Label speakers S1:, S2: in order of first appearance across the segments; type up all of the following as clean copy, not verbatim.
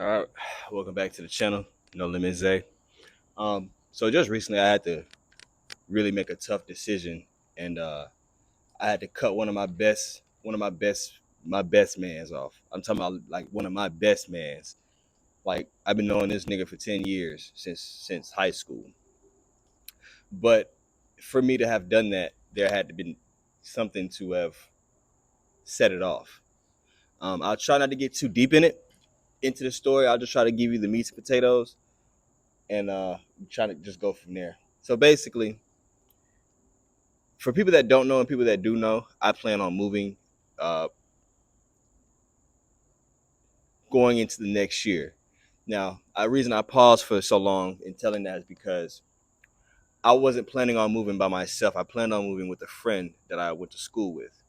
S1: All right, welcome back to the channel. No Limit Zay. So just recently, I had to really make a tough decision, and I had to cut my best man's off. I'm talking about like one of my best mans. Like I've been knowing this nigga for 10 years since high school. But for me to have done that, there had to be something to have set it off. I'll try not to get too deep into the story. I'll just try to give you the meats and potatoes and try to just go from there. So basically, for people that don't know and people that do know, I plan on moving going into the next year. Now, the reason I paused for so long in telling that is because I wasn't planning on moving by myself. I planned on moving with a friend that I went to school with.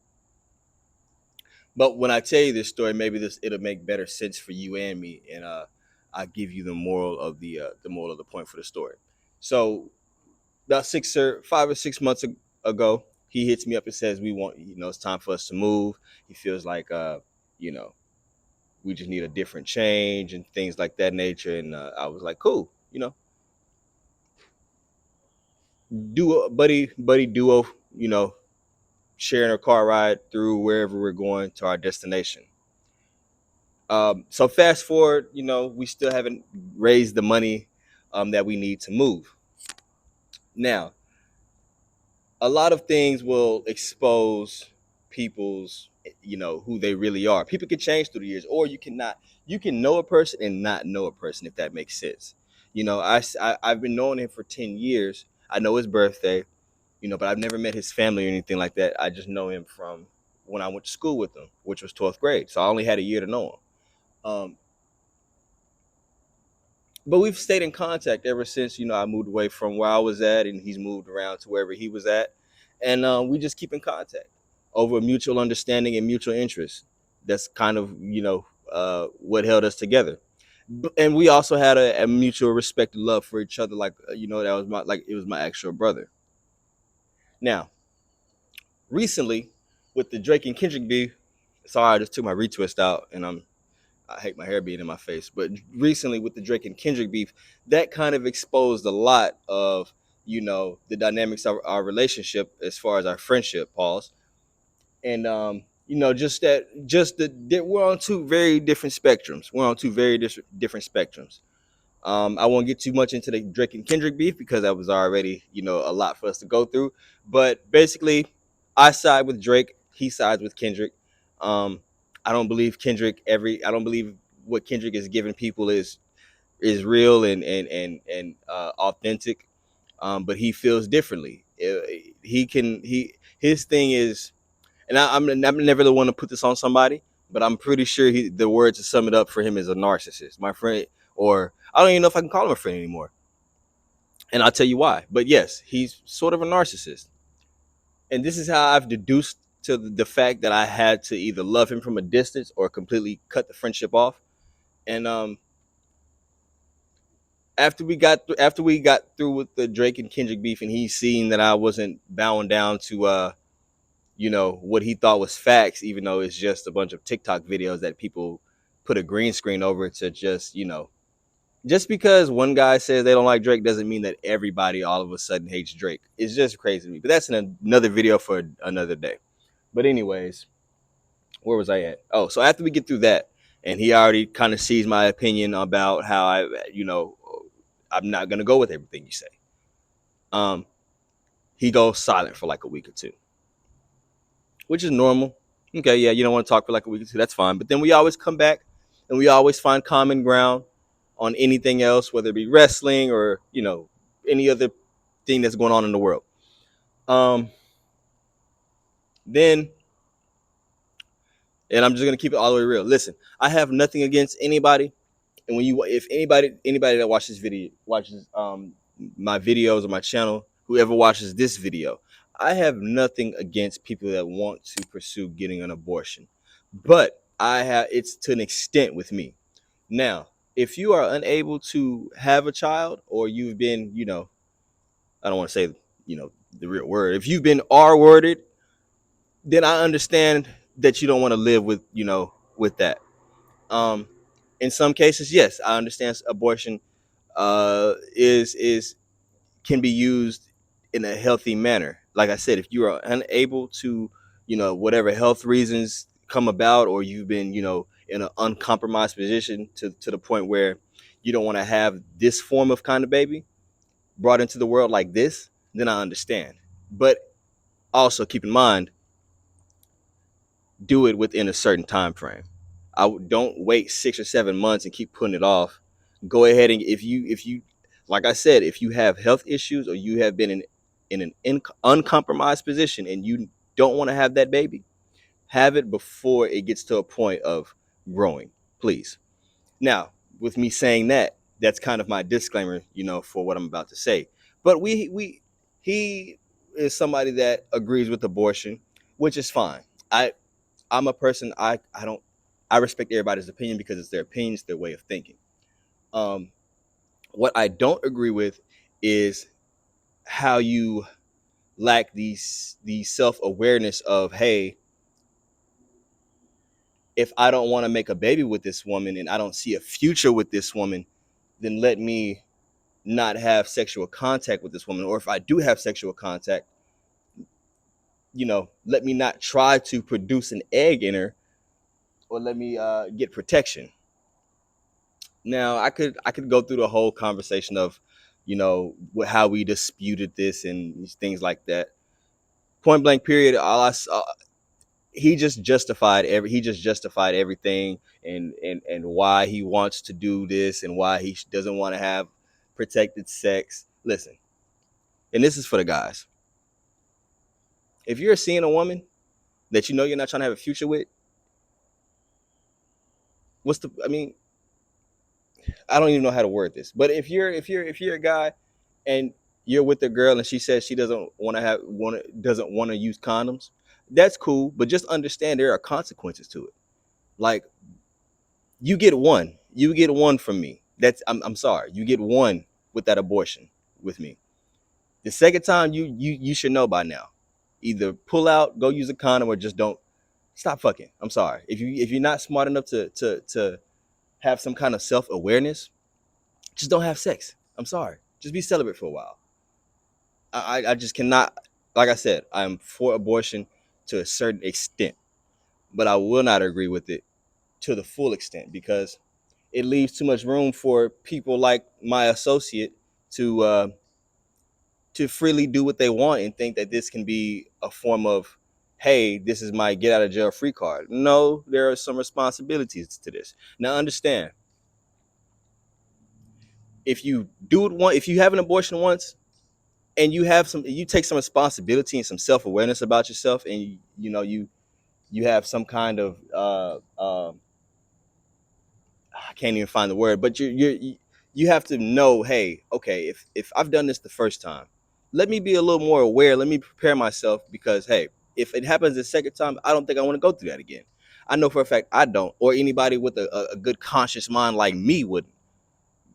S1: But when I tell you this story, maybe it'll make better sense for you and me, and I'll give you the moral of the point for the story. So about 5 or 6 months ago, he hits me up and says it's time for us to move. He feels like you know, we just need a different change and things like that nature. And I was like, cool, do buddy duo, sharing a car ride through wherever we're going to our destination. So fast forward, we still haven't raised the money that we need to move. Now, a lot of things will expose people's who they really are. People can change through the years, or you can know a person and not know a person, if that makes sense. I've been knowing him for 10 years. I know his birthday, but I've never met his family or anything like that. I just know him from when I went to school with him, which was 12th grade, so I only had a year to know him. But we've stayed in contact ever since I moved away from where I was at, and he's moved around to wherever he was at, and we just keep in contact over mutual understanding and mutual interest. That's kind of what held us together. And we also had a mutual respect and love for each other, like that was it was my actual brother. Now, recently, with the Drake and Kendrick beef, sorry, I just took my retwist out, and I hate my hair being in my face. But recently, with the Drake and Kendrick beef, that kind of exposed a lot of the dynamics of our relationship as far as our friendship. Pause. And that we're on two very different spectrums. We're on two very different spectrums. I won't get too much into the Drake and Kendrick beef because that was already a lot for us to go through. But basically, I side with Drake. He sides with Kendrick. Um, I don't believe I don't believe what Kendrick is giving people is real and authentic. But he feels differently. His thing is, and I'm never the one to put this on somebody, but I'm pretty sure the word to sum it up for him is a narcissist, my friend. Or I don't even know if I can call him a friend anymore, and I'll tell you why. But yes, he's sort of a narcissist, and this is how I've deduced to the fact that I had to either love him from a distance or completely cut the friendship off. And after we got through with the Drake and Kendrick beef, and he's seen that I wasn't bowing down to what he thought was facts, even though it's just a bunch of TikTok videos that people put a green screen over to just because one guy says they don't like Drake doesn't mean that everybody all of a sudden hates Drake. It's just crazy to me. But that's another video for another day. But anyways, where was I at? Oh, so after we get through that, and he already kind of sees my opinion about how I'm not gonna go with everything you say. Um, he goes silent for like a week or two, which is normal. Okay, yeah, you don't want to talk for like a week or two. That's fine. But then we always come back, and we always find common ground on anything else, whether it be wrestling or any other thing that's going on in the world. Um, then, and I'm just gonna keep it all the way real. Listen, I have nothing against anybody, and if anybody that watches my videos or my channel, whoever watches this video, I have nothing against people that want to pursue getting an abortion, but it's to an extent with me. Now, if you are unable to have a child, or you've been, I don't want to say, the real word. If you've been R-worded, then I understand that you don't want to live with that. Um, In some cases, yes, I understand abortion is can be used in a healthy manner. Like I said, if you are unable to, whatever health reasons come about, or you've been, in an uncompromised position to the point where you don't want to have this form of kind of baby brought into the world like this, then I understand. But also keep in mind, do it within a certain time frame. Don't wait 6 or 7 months and keep putting it off. Go ahead and if you like I said, if you have health issues or you have been in an uncompromised position and you don't want to have that baby, have it before it gets to a point of growing, please. Now, with me saying that, that's kind of my disclaimer, for what I'm about to say. But he is somebody that agrees with abortion, which is fine. I'm a person, I don't I respect everybody's opinion because it's their opinions, their way of thinking. Um, what I don't agree with is how you lack the self awareness of, hey, if I don't want to make a baby with this woman and I don't see a future with this woman, then let me not have sexual contact with this woman. Or if I do have sexual contact, let me not try to produce an egg in her, or let me get protection. Now, I could go through the whole conversation of, how we disputed this and things like that. Point blank, period. All I saw, he just justified everything, and why he wants to do this and why he doesn't want to have protected sex. Listen, and this is for the guys. If you're seeing a woman that you're not trying to have a future with, I mean, I don't even know how to word this, but if you're a guy and you're with a girl and she says she doesn't want to use condoms, that's cool, but just understand there are consequences to it. Like, you get one from me. I'm sorry, you get one with that abortion with me. The second time, you should know by now. Either pull out, go use a condom, or just don't stop fucking. I'm sorry. If you're not smart enough to have some kind of self awareness, just don't have sex. I'm sorry. Just be celibate for a while. I just cannot. Like I said, I'm for abortion to a certain extent, but I will not agree with it to the full extent, because it leaves too much room for people like my associate to freely do what they want and think that this can be a form of, hey, this is my get out of jail free card. No, there are some responsibilities to this. Now, understand, if you have an abortion once, and you take some responsibility and some self-awareness about yourself, and you have some kind of I can't even find the word, but you have to know, hey, okay, if I've done this the first time, let me be a little more aware, let me prepare myself, because hey, if it happens the second time, I don't think I want to go through that again. I know for a fact I don't, or anybody with a good conscious mind like me wouldn't.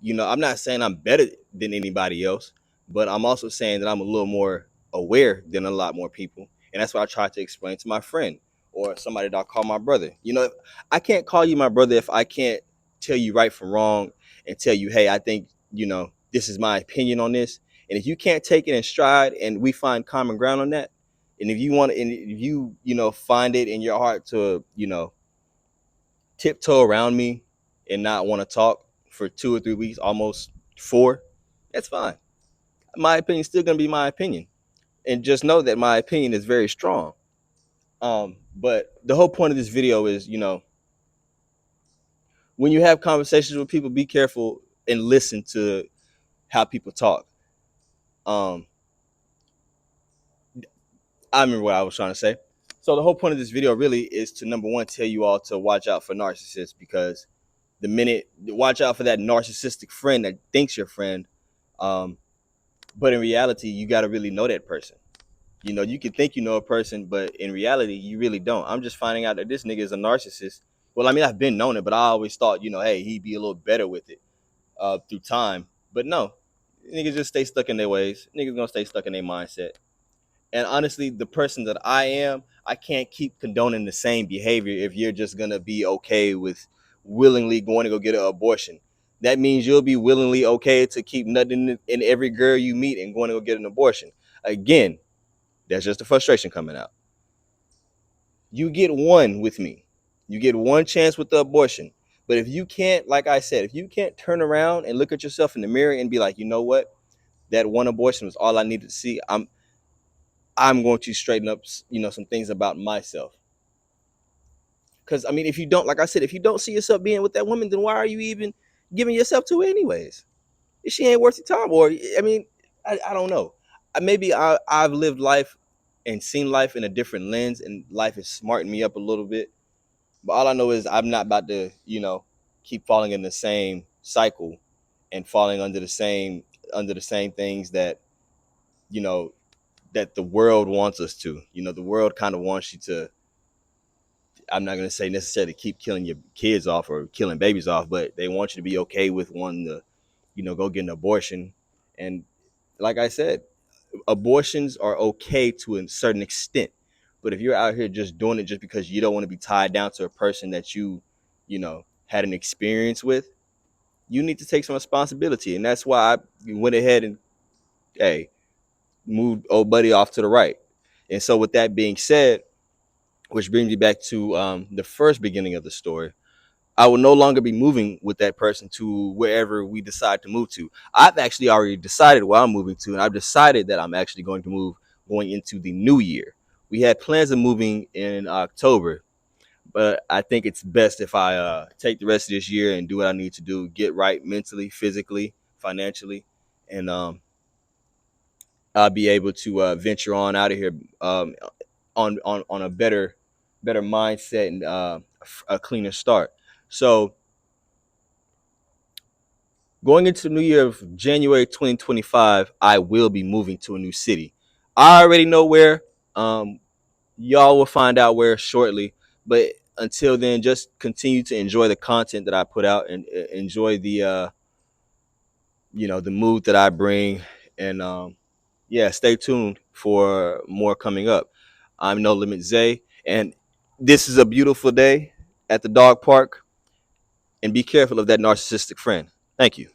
S1: I'm not saying I'm better than anybody else, but I'm also saying that I'm a little more aware than a lot more people. And that's what I try to explain to my friend or somebody that I call my brother. I can't call you my brother if I can't tell you right from wrong and tell you, hey, I think, this is my opinion on this. And if you can't take it in stride and we find common ground on that, and if you want to, and if find it in your heart to, tiptoe around me and not want to talk for 2 or 3 weeks, almost 4, that's fine. My opinion is still going to be my opinion. And just know that my opinion is very strong. But the whole point of this video is, when you have conversations with people, be careful and listen to how people talk. Um, I remember what I was trying to say. So the whole point of this video really is to, number one, tell you all to watch out for narcissists, because watch out for that narcissistic friend that thinks you're a friend. But in reality, you got to really know that person. You can think you know a person, but in reality, you really don't. I'm just finding out that this nigga is a narcissist. Well, I mean, I've been known it, but I always thought, hey, he'd be a little better with it through time. But no, niggas just stay stuck in their ways. Niggas gonna stay stuck in their mindset. And honestly, the person that I am, I can't keep condoning the same behavior if you're just gonna be okay with willingly going to go get an abortion. That means you'll be willingly okay to keep nutting in every girl you meet and going to go get an abortion. Again, that's just the frustration coming out. You get one with me. You get one chance with the abortion. But if you can't, like I said, if you can't turn around and look at yourself in the mirror and be like, you know what, that one abortion was all I needed to see. I'm going to straighten up, some things about myself. Because I mean, if you don't, like I said, if you don't see yourself being with that woman, then why are you even giving yourself to her anyways? If she ain't worth your time, or I mean, I don't know. Maybe I've lived life and seen life in a different lens, and life has smartened me up a little bit. But all I know is I'm not about to, keep falling in the same cycle and falling under the same things that, you know, that the world wants us to. The world kind of wants you to, I'm not going to say necessarily keep killing your kids off or killing babies off, but they want you to be okay with wanting to, go get an abortion. And like I said, abortions are okay to a certain extent. But if you're out here just doing it just because you don't want to be tied down to a person that had an experience with, you need to take some responsibility. And that's why I went ahead and, hey, moved old buddy off to the right. And so with that being said, which brings me back to the first beginning of the story, I will no longer be moving with that person to wherever we decide to move to. I've actually already decided where I'm moving to, and I've decided that I'm actually going to move going into the new year. We had plans of moving in October, but I think it's best if I take the rest of this year and do what I need to do, get right mentally, physically, financially, and I'll be able to venture on out of here on a better mindset and a cleaner start. So going into the new year of January 2025, I will be moving to a new city. I already know where. Um, y'all will find out where shortly. But until then, just continue to enjoy the content that I put out and enjoy the mood that I bring. And yeah, stay tuned for more coming up. I'm No Limit Zay, and this is a beautiful day at the dog park. And be careful of that narcissistic friend. Thank you.